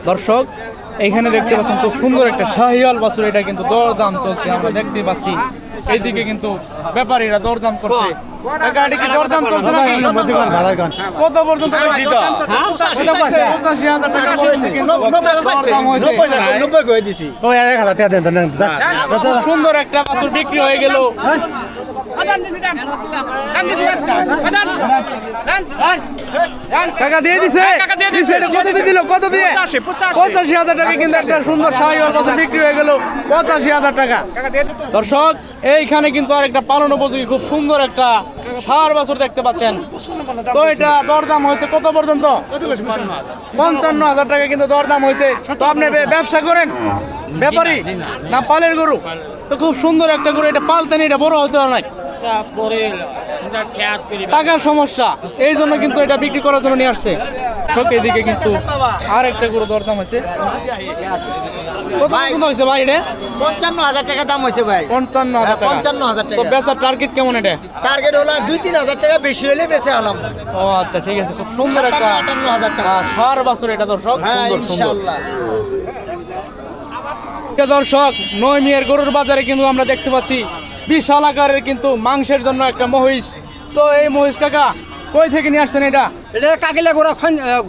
দর্শক এইখানে দেখতে পাচ্ছেন খুব সুন্দর একটা শাহিওয়াল বাছুর, এটা কিন্তু দরদাম চলছে আমরা দেখতে পাচ্ছি। এইদিকে কিন্তু ব্যাপারীরা দরদাম করছে। গাড়ি কি দরদাম চলছে নাকি? কত পর্যন্ত? 85,000 টাকা বলেছে কিন্তু দরদাম হয়েছে। খুব সুন্দর একটা বাছুর বিক্রি হয়ে গেল। টাকা দিয়ে দিছে, কত দিল? কত দিয়ে? 85,000 টাকা কিন্তু একটা সুন্দর শাহিওয়াল বাছুর বিক্রি হয়ে গেল 85,000 টাকা। দর্শক এইখানে কিন্তু আর একটা পালন উপযোগী খুব সুন্দর একটা ষাঁড় বাছুর দেখতে পাচ্ছেন। তো এটা দরদাম হয়েছে কত পর্যন্ত? 55,000 টাকা কিন্তু দরদাম হয়েছে। তো আপনি ব্যবসা করেন, ব্যাপারী না পালের গরু? তো খুব সুন্দর একটা গরু, এটা পালতেন, এটা বড় হতে হয় না, টাকার সমস্যা, এই জন্য কিন্তু এটা বিক্রি করার জন্য নিয়ে আসছে। এদিকে কিন্তু আর একটা গরু দরদাম হচ্ছে। কত হয়েছে ভাই? এটা 55,000 টাকা দাম হয়েছে ভাই। 55,000 টাকা। তো বেচার টার্গেট কেমন? এটা টার্গেট হলো 2-3,000 টাকা বেশি হলে বেঁচে আলাম। ও আচ্ছা, ঠিক আছে। খুব সুন্দর একটা 58,000 টাকা ষাঁড় বাছুর এটা দর্শক। হ্যাঁ সুন্দর ইনশাআল্লাহ। দর্শক নয়মিয়ার গরুর বাজারে কিন্তু আমরা দেখতে পাচ্ছি বিশাল আকারের কিন্তু মাংসের জন্য একটা মহিষ। তো এই মহিষ কাকা কই থেকে নিয়ে আসছেন? এটা কাকিলা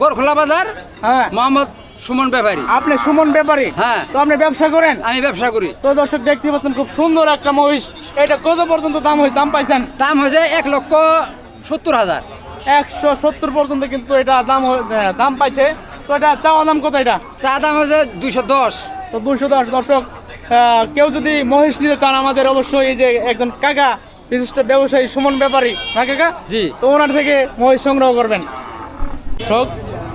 গোরখোলা বাজার। হ্যাঁ, মোহাম্মদ সুমন ব্যাপারী। আপনি সুমন ব্যাপারী? হ্যাঁ। তো আপনি ব্যবসা করেন? আমি ব্যবসা করি। তো দর্শক দেখতে পাচ্ছেন খুব সুন্দর একটা মহিষ। এটা কত পর্যন্ত দাম পাইছেন? দাম হয়েছে 1,70,000। 170 পর্যন্ত কিন্তু এটা দাম পাইছে। তো এটা চাওয়া দাম কত? এটা চা দাম হয়েছে 210। তো 210। দর্শক কেউ যদি মহিষ নিতে চান আমাদের অবশ্যই এই যে একজন কাকা বিশিষ্ট ব্যবসায়ী সুমন ব্যাপারী, না কাকা? জি। তো ওনার থেকে মহিষ সংগ্রহ করবেন। দর্শক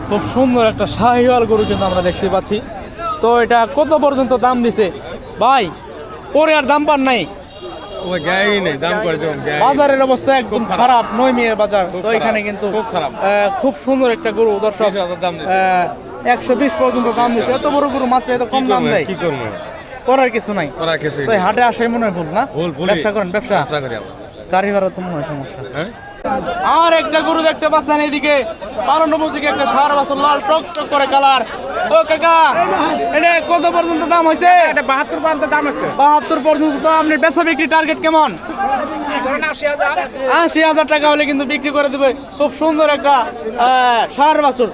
খুব সুন্দর একটা শাহিওয়াল গরু কিন্তু আমরা দেখতে পাচ্ছি। তো এটা কত পর্যন্ত দাম দিছে ভাই? পরে আর দাম পান নাই, বাজারের অবস্থা একদম খারাপ, নয়মিয়ার বাজার। তো এখানে কিন্তু খুব সুন্দর একটা গরু দর্শক 120 পর্যন্ত দাম দিচ্ছে। এত বড় গরু মাত্র এত কম দাম দেয়, করার কিছু নাই। তো হাটে আসাই মনে হয় ভুল না? ব্যবসা করেন? ব্যবসা গাড়ি ভাড়া তো মনে হয় সমস্যা। আর একটা গরু দেখতে পাচ্ছেন এইদিকে, পালন উপযোগী একটা ষাঁড় বাছুর, লাল টক টক করে কালার। ও কাকা এটা কত পর্যন্ত দাম হয়েছে? 72 পর্যন্ত দাম আছে। 72 পর্যন্ত। তো আপনার বেচা বিক্রি টার্গেট কেমন? 80,000 টাকা হলে কিন্তু বিক্রি করে দেবে। খুব সুন্দর একটা ষাঁড় বাছুর।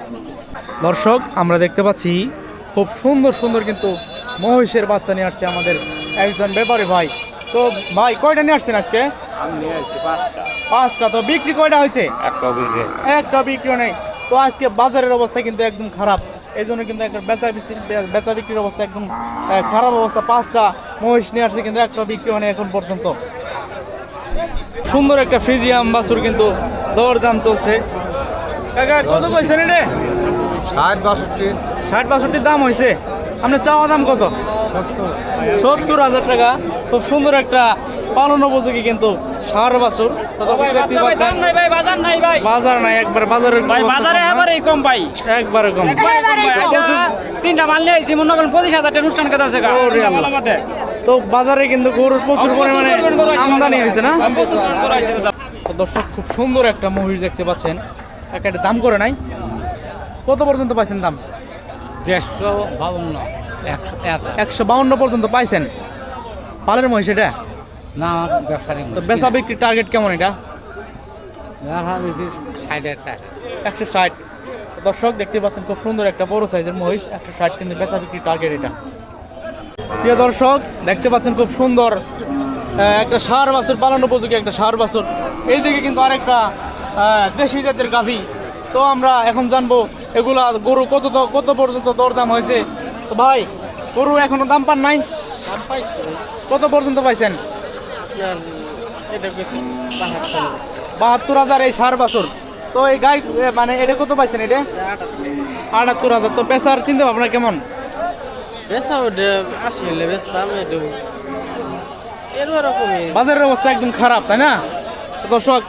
দর্শক আমরা দেখতে পাচ্ছি খুব সুন্দর সুন্দর কিন্তু মহিষের বাচ্চা নিয়ে আসছে আমাদের একজন ব্যাপারী ভাই। তো ভাই কয়টা নিয়ে আসছেন আজকে? 5টা। তো বিক্রি কয়টা হয়েছে? একটা বিক্রিও নেই। তো আজকে বাজারের অবস্থা কিন্তু একদম খারাপ, এই জন্য কিন্তু একটা বেচা বিক্রির অবস্থা একদম খারাপ অবস্থা। 5টা মহিষ নিয়ে আসছে কিন্তু একটা বিক্রিও নেই এখন পর্যন্ত। সুন্দর একটা ফ্রিজিয়াম বাছুর কিন্তু দরদাম চলছে। কাকা কত কইছেন এটা? 60-62 দাম হয়েছে। আপনার চাওয়া দাম কত? 70,000 টাকা। খুব সুন্দর একটা পালন উপযোগী কিন্তু ষাঁড় বাছুর। বাজার নাই একবার, বাজারে কম পাই, একবারে কম। 3টা মাল নিয়ে আইছি, মনে করেন 25,000 টাকা অনুষ্ঠান কথা আছে। তো বাজারে কিন্তু গরুর প্রচুর পরিমাণে আমদানি হয়েছে না? দর্শক খুব সুন্দর একটা মহিষ দেখতে পাচ্ছেন। একটা দাম করে নাই, কত পর্যন্ত পাইছেন দাম? 152 পর্যন্ত পাইছেন। পালের মহিষ এটা না, তো বেচা বিক্রির টার্গেট কেমন? এটা 160। দর্শক দেখতে পাচ্ছেন খুব সুন্দর একটা বড় সাইজের মহিষ, 160 কিন্তু বেচা বিক্রির টার্গেট এটা। প্রিয় দর্শক দেখতে পাচ্ছেন খুব সুন্দর একটা ষাঁড় বাছুর, পালন উপযোগী একটা ষাঁড় বাছুর। এইদিকে কিন্তু আরেকটা দেশি জাতের গাভী। তো আমরা এখন জানবো এগুলা গরু কত পর্যন্ত দরদাম হয়েছে। তো ভাই গরু এখনো দাম পান নাই? কত পর্যন্ত পাইছেন? 72,000 এই ষাঁড় বাছুর। তো এই গাই মানে এটা কত পাইছেন? এটা 78,000। তো বেচার চিন্তা ভাবনা কেমন? বাজারের অবস্থা একদম খারাপ, তাই না দর্শক?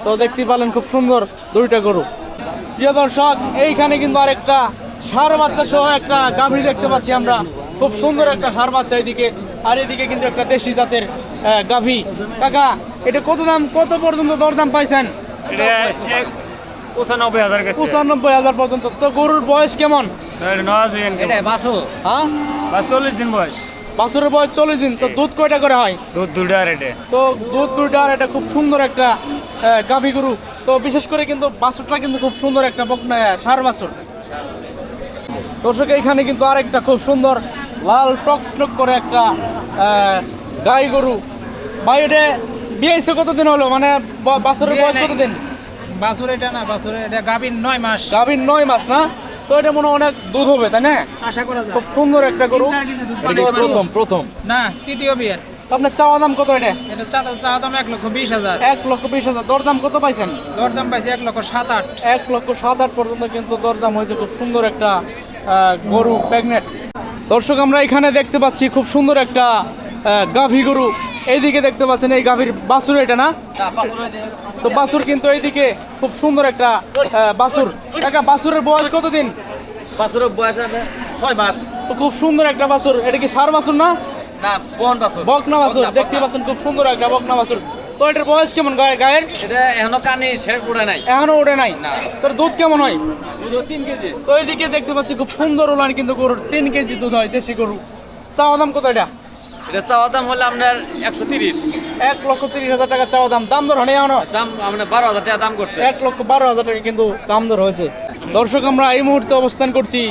তো দেখতে পালেন খুব সুন্দর 2টা গরু। প্রিয় দর্শক এইখানে কিন্তু আরেকটা ষাঁড় বাচ্চা সহ একটা গাভী দেখতে পাচ্ছি আমরা, খুব সুন্দর একটা ষাঁড় বাচ্চা এদিকে, আর এদিকে কিন্তু একটা দেশি জাতের গাভী। কাকা এটা কত পর্যন্ত দরদাম পাইছেন? 95,000 গেছে 95,000 পর্যন্ত। তো গরুর বয়স কেমন? এটা বাসু হ্যাঁ, 40 দিন বয়স, বাছুরের বয়স 40 দিন। তো দুধ কয়টা করে হয়? দুধ 2টা রেটে। তো দুধ 2টা, আর এটা খুব সুন্দর একটা গাভী গরু। তো বিশেষ করে কিন্তু বাছুরটা কিন্তু খুব সুন্দর একটা বকনা ষাঁড় বাছুর। দর্শক এখানে কিন্তু আরেকটা খুব সুন্দর লাল টক টক করে একটা গাই গরু। ভাই এটা বিয়েছে কতদিন হলো, মানে বাছুরের বয়স কতদিন? বাছুর এটা না, বাছুর এটা গাভীর 9 মাস। গাভীর 9 মাস না? তো এটা মনে হয় অনেক দুধ হবে, তাই না? আশা করা যায় খুব সুন্দর একটা গরু। 3-4 কেজি দুধ পাবে প্রথম না, তৃতীয় বিয়ার। আপনার চাওয়া দাম কত এটা? এটা চাওয়া দাম 1,20,000। 1,20,000। দরদাম কত পাইছেন? দরদাম পাইছে 1,07,800। 1,07,800 পর্যন্ত কিন্তু দরদাম হয়েছে। খুব সুন্দর একটা গরু, প্রেগনেন্ট। দর্শক আমরা এখানে দেখতে পাচ্ছি খুব সুন্দর একটা গাভী গরু। এইদিকে দেখতে পাচ্ছেন এই গাভীর বাছুর, এটা না? তো বাছুর কিন্তু এইদিকে খুব সুন্দর একটা বাছুর। কাকা বাছুরের বয়স কতদিন? বাসুরের বয়স 6 মাস। তো খুব সুন্দর একটা বাছুর। এটা কি ষাঁড় বাছুর না? না, বন বাসুর। বকনা বাছুর। দেখতে পাচ্ছেন খুব সুন্দর একটা বকনা বাছুর। তো এটার বয়স কেমন গায়ের? এটা এখনো কানে শেষ পড়ে নাই। এখনো ওঠে নাই। তোর দুধ কেমন হয়? দুধ 3 কেজি। তো এইদিকে দেখতে পাচ্ছি খুব সুন্দর ওলান কিন্তু গরুর 3 কেজি দুধ হয়, দেশি গরু। চাওয়া দাম কত এটা? এটা চাওয়া দাম হলো আপনার 130। 1,30,000 টাকা চাওয়া দাম। দাম দর হয়নি এখনো? দাম আপনার 12,000 টাকা দাম করছে। 1,12,000 টাকা কিন্তু দাম দর হয়েছে। দর্শক আমরা এই মুহূর্তে অবস্থান করছি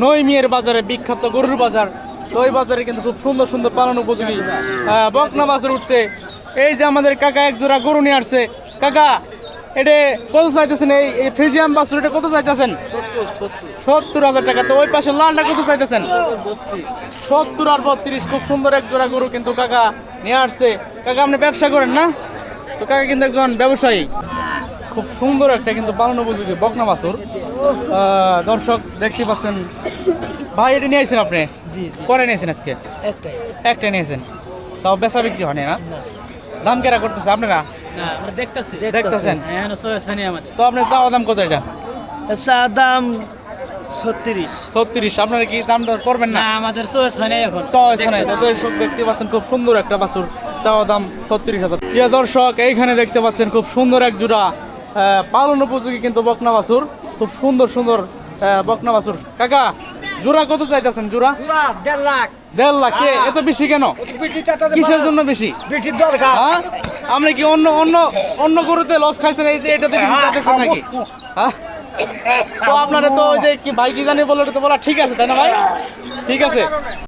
নইমিয়ার বাজারে, বিখ্যাত গরুর বাজার। তো এই বাজারে কিন্তু খুব সুন্দর সুন্দর পালন উপযোগী বকনা বাজার উঠছে। এই যে আমাদের কাকা এক জোড়া গরু নিয়ে আসছে। কাকা এটা কত চাইতেছেন? এই ফ্রিজিয়ান বাছুর এটা কত চাইতেছেন? 70,000 টাকা। তো ওই পাশে লালটা কত চাইতেছেন? 70 আর 32। খুব সুন্দর এক জোড়া গরু কিন্তু কাকা নিয়ে আসছে। কাকা আপনি ব্যবসা করেন না? তো কাকা কিন্তু একজন ব্যবসায়ী। খুব সুন্দর একটা কিন্তু পালন উপযোগী বকনা বাছুর। দর্শক দেখতে পাচ্ছেন। ভাই এটা নিয়েছেন আপনি? জি। করে নিয়েছেন আজকে? একটা নিয়েছেন। তাও বেচা বিক্রি হয়নি না? দাম কেরা করতেছে আপনারা? না, আমরা দেখতেছি। দেখতেছেন? হ্যাঁ, চয়েস হয়নি আমাদের। তো আপনার চাওয়া দাম কত এটা? দাম 36। 36। আপনারা কি দাম দর করবেন না? না, আমাদের চয়েস হয়নি এখন। চয়েস নাই। তো দর্শক দেখতে পাচ্ছেন খুব সুন্দর একটা বাছুর। চাওয়া দাম 36,000। প্রিয় দর্শক এইখানে দেখতে পাচ্ছেন খুব সুন্দর এক জোড়া পালন উপযোগী কিন্তু বকনা বাছুর। খুব সুন্দর সুন্দর বকনা বাছুর। কাকা জোড়া কত চাইতেছেন? জোড়া 1.5 লাখ। 1.5 লাখ। এত বেশি কেন? কিসের জন্য বেশি? বেশি দরকার। হ্যাঁ, আপনি কি অন্য অন্য অন্য গরুতে লস খাইছেন, এই যে এটাতে বেশি চাইতেছেন নাকি? হ্যাঁ, তো আপনারা তো ওই যে কি ভাই কি জানি বললো, এটা তো বলা ঠিক আছে, তাই না ভাই? ঠিক আছে।